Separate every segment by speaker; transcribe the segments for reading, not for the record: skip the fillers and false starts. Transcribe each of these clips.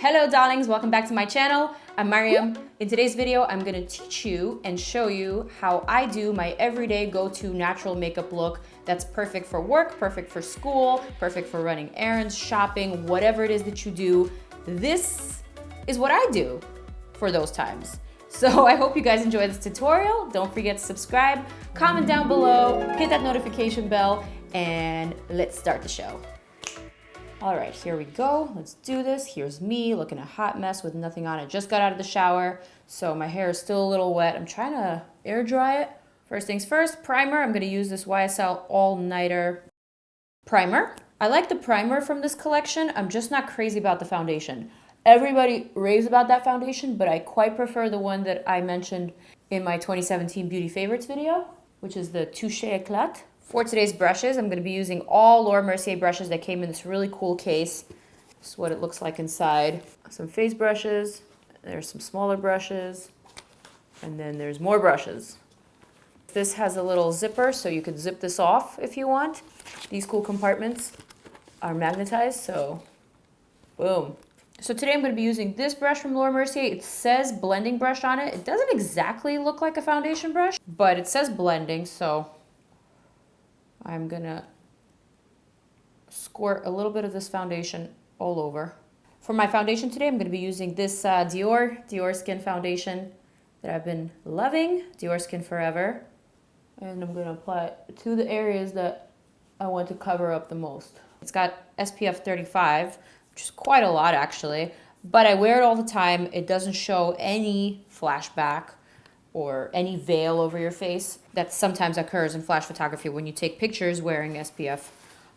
Speaker 1: Hello darlings, welcome back to my channel. I'm Maryam. In today's video, I'm gonna teach you and show you how I do my everyday go-to natural makeup look that's perfect for work, perfect for school, perfect for running errands, shopping, whatever it is that you do. This is what I do for those times. So I hope you guys enjoy this tutorial. Don't forget to subscribe, comment down below, hit that notification bell, and let's start the show. All right, here we go. Let's do this. Here's me looking a hot mess with nothing on. I just got out of the shower, so my hair is still a little wet. I'm trying to air dry it. First things first, primer. I'm gonna use this YSL All Nighter primer. I like the primer from this collection. I'm just not crazy about the foundation. Everybody raves about that foundation, but I quite prefer the one that I mentioned in my 2017 Beauty Favorites video, which is the Touche Éclat. For today's brushes, I'm going to be using all Laura Mercier brushes that came in this really cool case. This is what it looks like inside. Some face brushes, there's some smaller brushes, and then there's more brushes. This has a little zipper, so you could zip this off if you want. These cool compartments are magnetized, so boom. So today I'm going to be using this brush from Laura Mercier. It says blending brush on it. It doesn't exactly look like a foundation brush, but it says blending, so I'm gonna squirt a little bit of this foundation all over. For my foundation today, I'm gonna be using this Diorskin foundation that I've been loving, Diorskin Forever. And I'm gonna apply it to the areas that I want to cover up the most. It's got SPF 35, which is quite a lot actually, but I wear it all the time. It doesn't show any flashback or any veil over your face that sometimes occurs in flash photography when you take pictures wearing SPF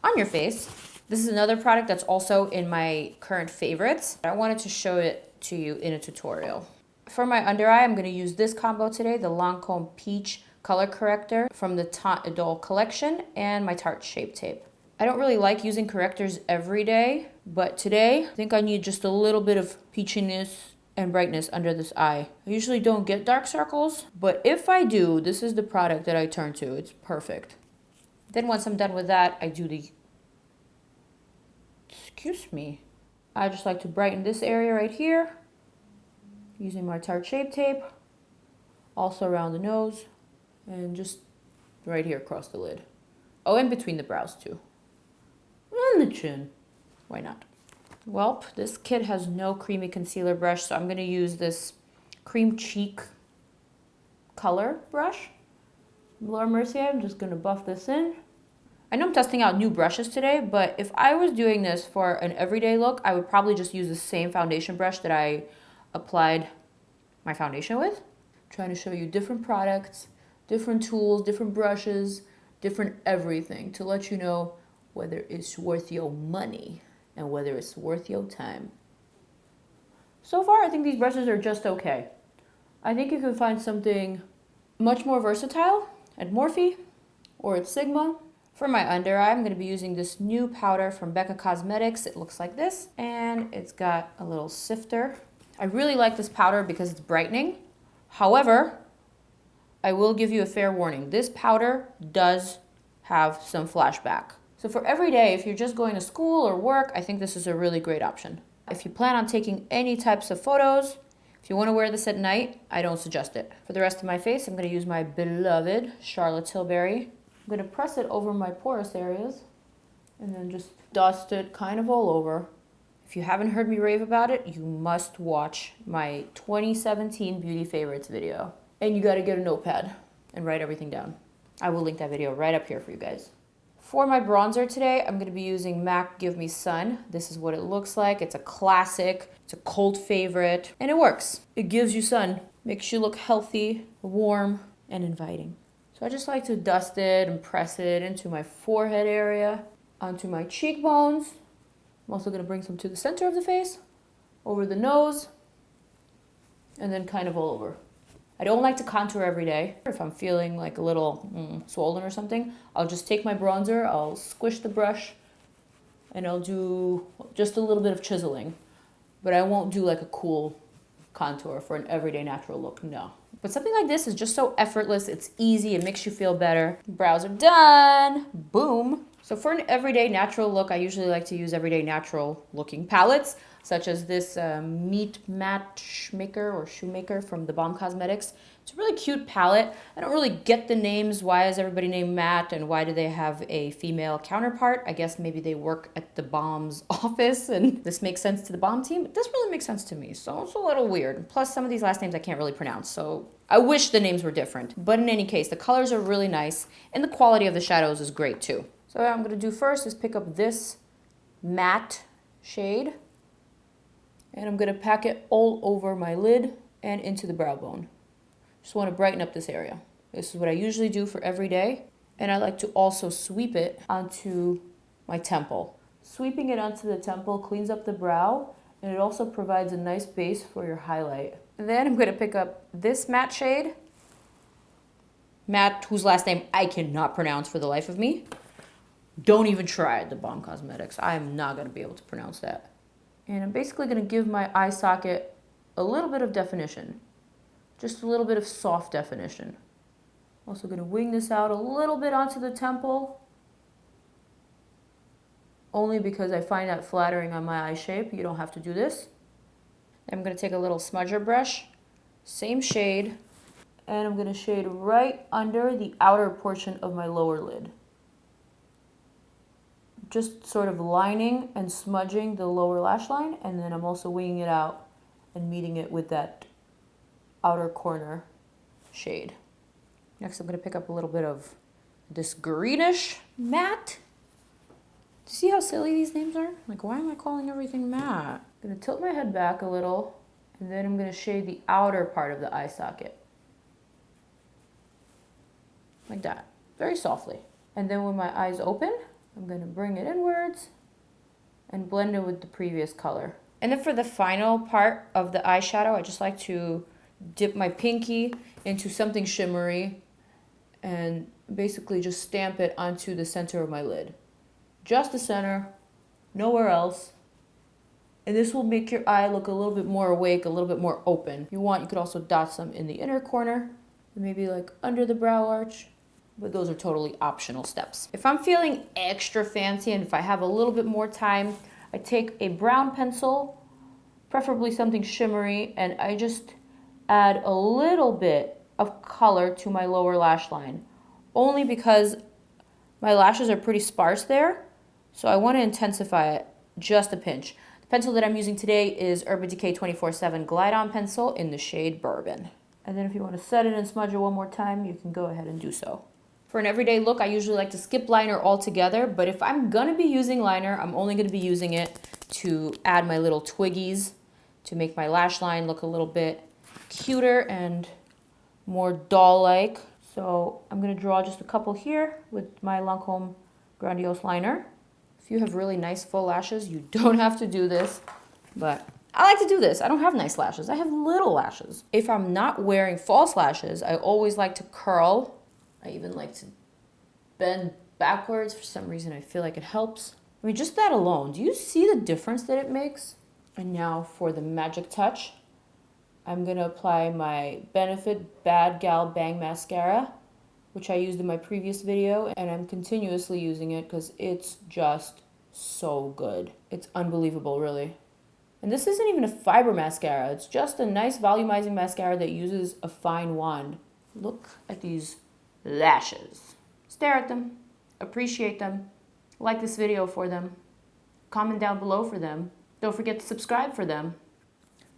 Speaker 1: on your face. This is another product that's also in my current favorites. I wanted to show it to you in a tutorial. For my under eye, I'm gonna use this combo today, the Lancome Peche color corrector from the Teint Idole collection and my Tarte Shape Tape. I don't really like using correctors every day, but today I think I need just a little bit of peachiness and brightness under this eye. I usually don't get dark circles, but if I do, this is the product that I turn to. It's perfect. Then once I'm done with that, I do the, excuse me. I just like to brighten this area right here using my Tarte Shape Tape, also around the nose, and just right here across the lid. Oh, and between the brows too. And the chin. Why not? Well, this kit has no creamy concealer brush, so I'm going to use this Cream Cheek color brush. Laura Mercier, I'm just going to buff this in. I know I'm testing out new brushes today, but if I was doing this for an everyday look, I would probably just use the same foundation brush that I applied my foundation with. I'm trying to show you different products, different tools, different brushes, different everything to let you know whether it's worth your money and whether it's worth your time. So far, I think these brushes are just okay. I think you can find something much more versatile at Morphe or at Sigma. For my under eye, I'm gonna be using this new powder from Becca Cosmetics. It looks like this, and it's got a little sifter. I really like this powder because it's brightening. However, I will give you a fair warning. This powder does have some flashback. So for every day, if you're just going to school or work, I think this is a really great option. If you plan on taking any types of photos, if you want to wear this at night, I don't suggest it. For the rest of my face, I'm going to use my beloved Charlotte Tilbury. I'm going to press it over my porous areas and then just dust it kind of all over. If you haven't heard me rave about it, you must watch my 2017 Beauty Favorites video. And you got to get a notepad and write everything down. I will link that video right up here for you guys. For my bronzer today, I'm going to be using MAC Give Me Sun. This is what it looks like. It's a classic, it's a cult favorite, and it works. It gives you sun, makes you look healthy, warm, and inviting. So I just like to dust it and press it into my forehead area, onto my cheekbones. I'm also going to bring some to the center of the face, over the nose, and then kind of all over. I don't like to contour every day. If I'm feeling like a little swollen or something, I'll just take my bronzer, I'll squish the brush, and I'll do just a little bit of chiseling. But I won't do like a cool contour for an everyday natural look, no. But something like this is just so effortless, it's easy, it makes you feel better. Brows are done, boom. So for an everyday natural look, I usually like to use everyday natural looking palettes. such as this Meat Matte Schmaker or Shoemaker from the Balm Cosmetics. It's a really cute palette. I don't really get the names. Why is everybody named Matte and why do they have a female counterpart? I guess maybe they work at the Balm's office and this makes sense to the Balm team. It doesn't really make sense to me, so it's a little weird. Plus some of these last names I can't really pronounce, so I wish the names were different. But in any case, the colors are really nice and the quality of the shadows is great too. So what I'm gonna do first is pick up this matte shade and I'm gonna pack it all over my lid and into the brow bone. Just want to brighten up this area. This is what I usually do for every day. And I like to also sweep it onto my temple. Sweeping it onto the temple cleans up the brow and it also provides a nice base for your highlight. And then I'm going to pick up this matte shade. Matte, whose last name I cannot pronounce for the life of me. Don't even try it, the Balm Cosmetics. I'm not going to be able to pronounce that. And I'm basically going to give my eye socket a little bit of definition. Just a little bit of soft definition. Also going to wing this out a little bit onto the temple. Only because I find that flattering on my eye shape. You don't have to do this. I'm going to take a little smudger brush. Same shade. And I'm going to shade right under the outer portion of my lower lid. Just sort of lining and smudging the lower lash line. And then I'm also winging it out and meeting it with that outer corner shade. Next I'm going to pick up a little bit of this greenish matte. Do you see how silly these names are? Like, why am I calling everything matte? I'm going to tilt my head back a little and then I'm going to shade the outer part of the eye socket. Like that. Very softly. And then when my eyes open, I'm going to bring it inwards and blend it with the previous color. And then for the final part of the eyeshadow, I just like to dip my pinky into something shimmery and basically just stamp it onto the center of my lid. Just the center, nowhere else. And this will make your eye look a little bit more awake, a little bit more open. If you want, you could also dot some in the inner corner, maybe like under the brow arch, but those are totally optional steps. If I'm feeling extra fancy and if I have a little bit more time, I take a brown pencil, preferably something shimmery, and I just add a little bit of color to my lower lash line, only because my lashes are pretty sparse there, so I want to intensify it just a pinch. The pencil that I'm using today is Urban Decay 24/7 Glide On pencil in the shade Bourbon. And then if you want to set it and smudge it one more time, you can go ahead and do so. For an everyday look, I usually like to skip liner altogether, but if I'm gonna be using liner, I'm only gonna be using it to add my little twiggies to make my lash line look a little bit cuter and more doll-like. So I'm going to draw just a couple here with my Lancome Grandiose liner. If you have really nice full lashes, you don't have to do this, but I like to do this. I don't have nice lashes. I have little lashes. If I'm not wearing false lashes, I always like to curl. I even like to bend backwards. For some reason, I feel like it helps. I mean, just that alone. Do you see the difference that it makes? And now for the magic touch. I'm going to apply my Benefit Bad Gal Bang Mascara, which I used in my previous video, and I'm continuously using it because it's just so good. It's unbelievable, really. And this isn't even a fiber mascara. It's just a nice volumizing mascara that uses a fine wand. Look at these lashes. Stare at them. Appreciate them. Like this video for them. Comment down below for them. Don't forget to subscribe for them.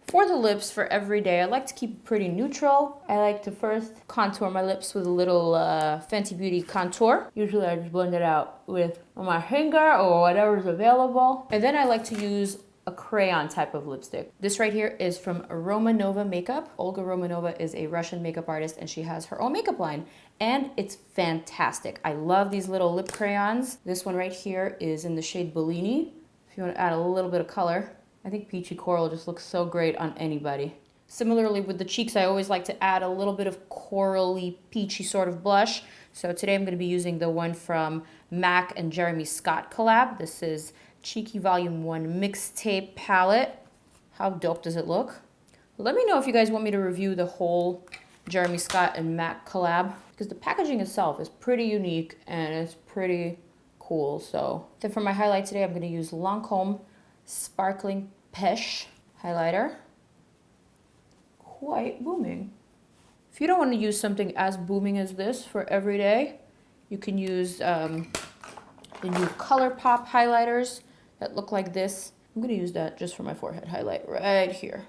Speaker 1: For the lips for every day, I like to keep it pretty neutral. I like to first contour my lips with a little Fenty Beauty contour. Usually I just blend it out with my finger or whatever's available. And then I like to use a crayon type of lipstick. This right here is from Romanova Makeup. Olga Romanova is a Russian makeup artist and she has her own makeup line. And it's fantastic. I love these little lip crayons. This one right here is in the shade Bellini. If you want to add a little bit of color. I think peachy coral just looks so great on anybody. Similarly with the cheeks, I always like to add a little bit of corally peachy sort of blush. So today I'm going to be using the one from MAC and Jeremy Scott collab. This is Cheeky Volume 1 Mixtape palette. How dope does it look? Let me know if you guys want me to review the whole Jeremy Scott and MAC collab, because the packaging itself is pretty unique and it's pretty cool. So then for my highlight today, I'm going to use Lancome Sparkling Peche highlighter. Quite booming. If you don't want to use something as booming as this for every day, you can use the new Colourpop highlighters that look like this. I'm going to use that just for my forehead highlight right here.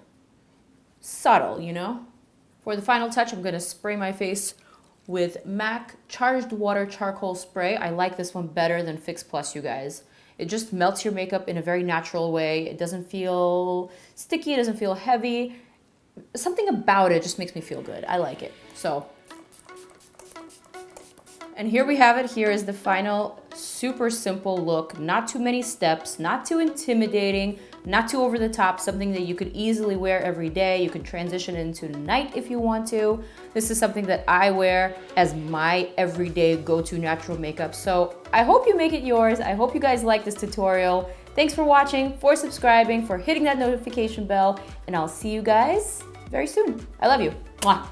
Speaker 1: Subtle, you know? For the final touch, I'm going to spray my face with MAC Charged Water Charcoal Spray. I like this one better than Fix Plus, you guys. It just melts your makeup in a very natural way. It doesn't feel sticky, it doesn't feel heavy. Something about it just makes me feel good. I like it. So, and here we have it. Here is the final super simple look. Not too many steps, not too intimidating, not too over the top, something that you could easily wear every day. You can transition into night if you want to. This is something that I wear as my everyday go-to natural makeup. So I hope you make it yours. I hope you guys like this tutorial. Thanks for watching, for subscribing, for hitting that notification bell, and I'll see you guys very soon. I love you. Mwah.